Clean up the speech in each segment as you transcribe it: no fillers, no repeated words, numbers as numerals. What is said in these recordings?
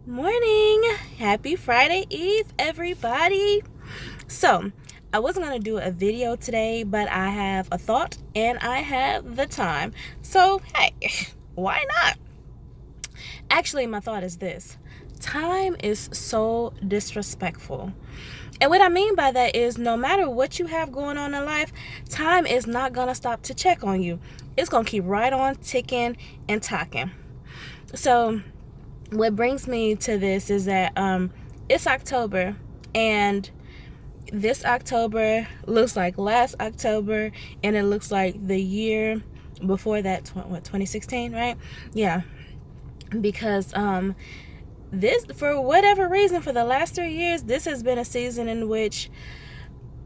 Morning. Happy Friday Eve, everybody. So, I wasn't going to do a video today, but I have a thought and I have the time. So, hey, why not? Actually, my thought is this: time is so disrespectful. And what I mean by that is no matter what you have going on in life, time is not going to stop to check on you. It's going to keep right on ticking and talking. So, what brings me to this is that it's October, and this October looks like last October, and it looks like the year before that, 2016, right? Yeah, because this, for whatever reason, for the last 3 years, this has been a season in which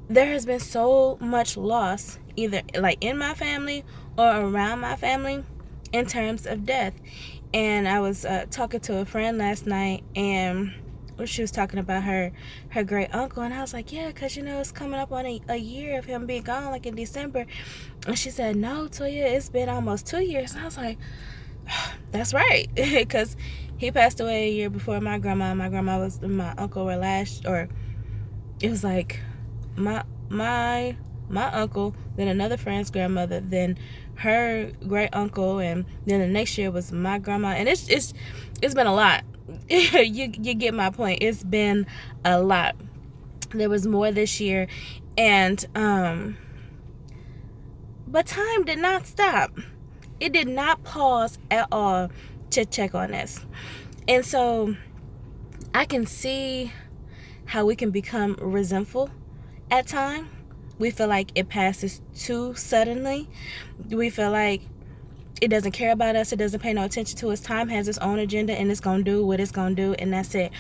there has been so much loss, either like in my family or around my family, in terms of death. And I was talking to a friend last night, and she was talking about her great uncle, and I was like, yeah, because it's coming up on a year of him being gone, like in December. And she said, no, Toya, it's been almost 2 years. And I was like, that's right, because he passed away a year before my grandma. My uncle were last, or it was like my uncle, then another friend's grandmother, then her great uncle, and then the next year was my grandma. And it's been a lot. you get my point. It's been a lot. There was more this year, and but time did not stop. It did not pause at all to check on us. And so I can see how we can become resentful at time. We feel like it passes too suddenly. We feel like it doesn't care about us. It doesn't pay no attention to us. Time has its own agenda, and it's going to do what it's going to do, and that's it.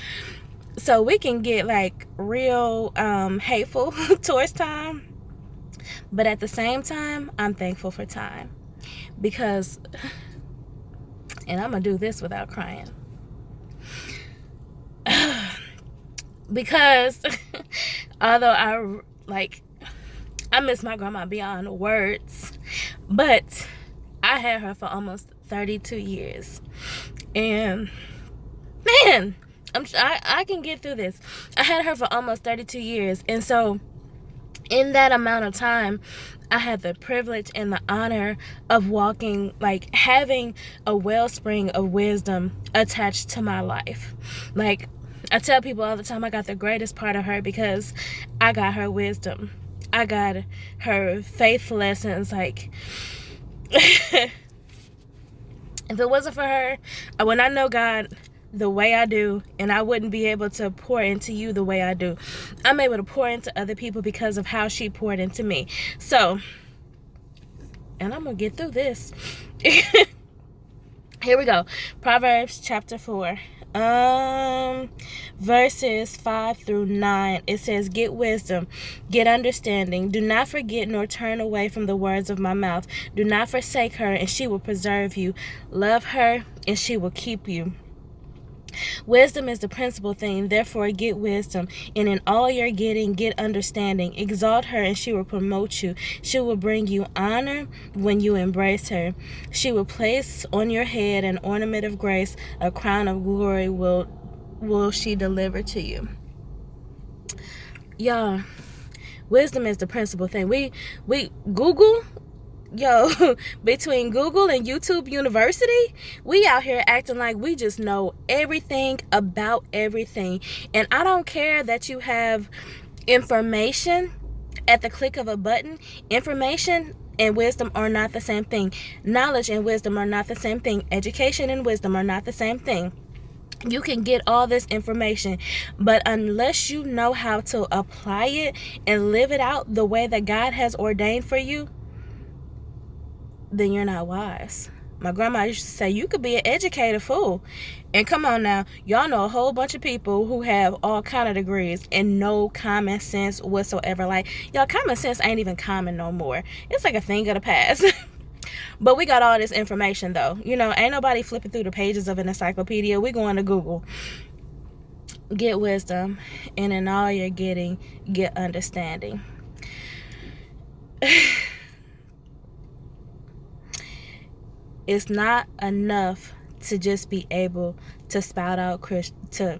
So we can get like real hateful towards time. But at the same time, I'm thankful for time. Because, and I'm going to do this without crying. Because although I miss my grandma beyond words, but I had her for almost 32 years. And man, I can get through this. I had her for almost 32 years. And so in that amount of time, I had the privilege and the honor of having a wellspring of wisdom attached to my life. Like, I tell people all the time, I got the greatest part of her because I got her wisdom. I got her faith lessons. Like, if it wasn't for her, I would not know God the way I do, and I wouldn't be able to pour into you the way I do. I'm able to pour into other people because of how she poured into me. So, and I'm going to get through this. Here we go. Proverbs chapter 4. Verses 5 through 9. It says, get wisdom, get understanding. Do not forget nor turn away from the words of my mouth. Do not forsake her, and she will preserve you. Love her, and she will keep you. Wisdom is the principal thing, therefore get wisdom, and in all your getting, get understanding. Exalt her, and she will promote you. She will bring you honor when you embrace her. She will place on your head an ornament of grace, a crown of glory will she deliver to you. Y'all, wisdom is the principal thing. We Google, between Google and YouTube University, we out here acting like we just know everything about everything. And I don't care that you have information at the click of a button. Information and wisdom are not the same thing. Knowledge and wisdom are not the same thing. Education and wisdom are not the same thing. You can get all this information, but unless you know how to apply it and live it out the way that God has ordained for you, then you're not wise. My grandma used to say, you could be an educated fool. And come on now, y'all know a whole bunch of people who have all kind of degrees and no common sense whatsoever. Like, y'all, common sense ain't even common no more. It's like a thing of the past. But we got all this information though. Ain't nobody flipping through the pages of an encyclopedia. We going to Google. Get wisdom, and in all you're getting, get understanding. It's not enough to just be able to spout out to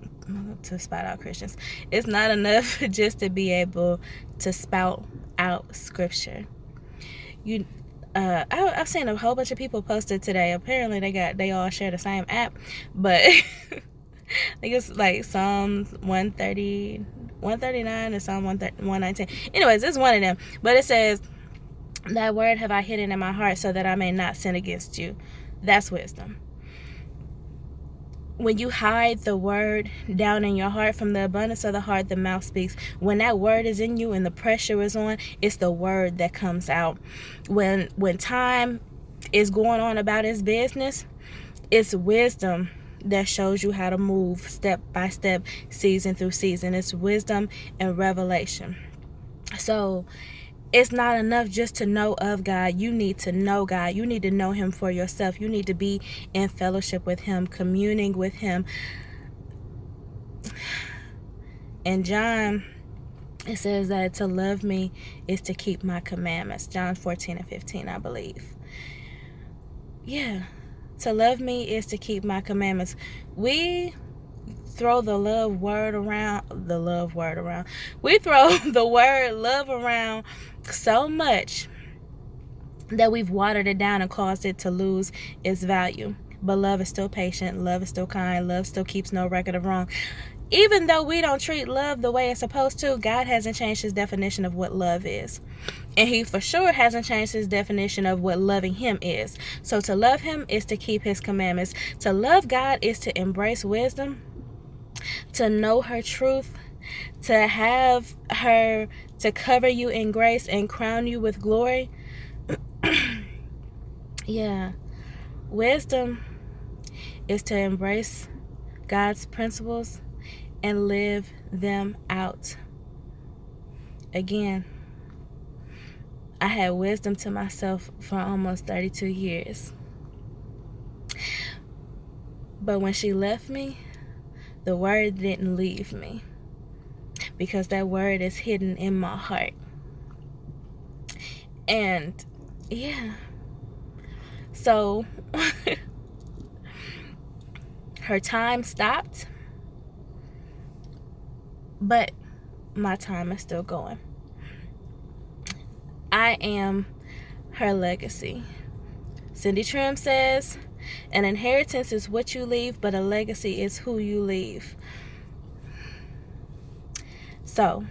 spout out Christians. It's not enough just to be able to spout out scripture. I've seen a whole bunch of people posted today. Apparently they all share the same app, but I think it's like Psalms 139 and Psalm 119. Anyways, it's one of them. But it says, "Thy word have I hidden in my heart so that I may not sin against you." That's wisdom. When you hide the word down in your heart, from the abundance of the heart, the mouth speaks. When that word is in you and the pressure is on, it's the word that comes out. When time is going on about its business, it's wisdom that shows you how to move step by step, season through season. It's wisdom and revelation. So it's not enough just to know of God. You need to know God. You need to know him for yourself. You need to be in fellowship with him, communing with him. In John, it says that to love me is to keep my commandments. John 14:15, I believe. Yeah. To love me is to keep my commandments. We throw the word around. We throw the word love around so much that we've watered it down and caused it to lose its value. But love is still patient. Love is still kind. Love still keeps no record of wrong. Even though we don't treat love the way it's supposed to, God hasn't changed his definition of what love is. And he for sure hasn't changed his definition of what loving him is. So to love him is to keep his commandments. To love God is to embrace wisdom, to know her truth, to have her to cover you in grace and crown you with glory. Yeah. Wisdom is to embrace God's principles and live them out. Again, I had wisdom to myself for almost 32 years. But when she left me, the word didn't leave me, because that word is hidden in my heart. And yeah, so her time stopped, but my time is still going. I am her legacy. Cindy Trim says, an inheritance is what you leave, but a legacy is who you leave. So,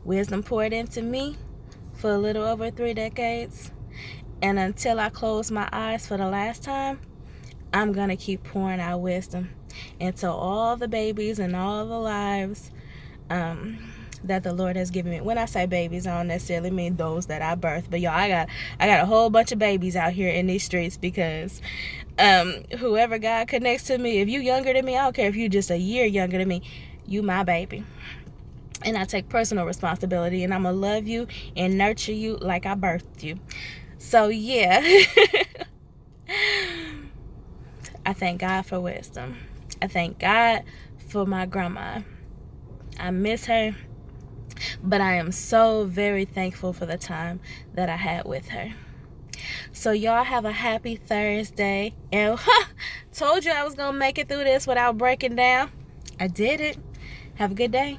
wisdom poured into me for a little over 3 decades. And until I close my eyes for the last time, I'm going to keep pouring out wisdom into all the babies and all the lives that the Lord has given me. When I say babies, I don't necessarily mean those that I birthed, but y'all, I got a whole bunch of babies out here in these streets, because whoever God connects to me, if you younger than me, I don't care if you just a year younger than me, you my baby. And I take personal responsibility, and I'm gonna love you and nurture you like I birthed you. So yeah. I thank God for wisdom. I thank God for my grandma. I miss her, but I am so very thankful for the time that I had with her. So y'all have a happy Thursday. And told you I was going to make it through this without breaking down. I did it. Have a good day.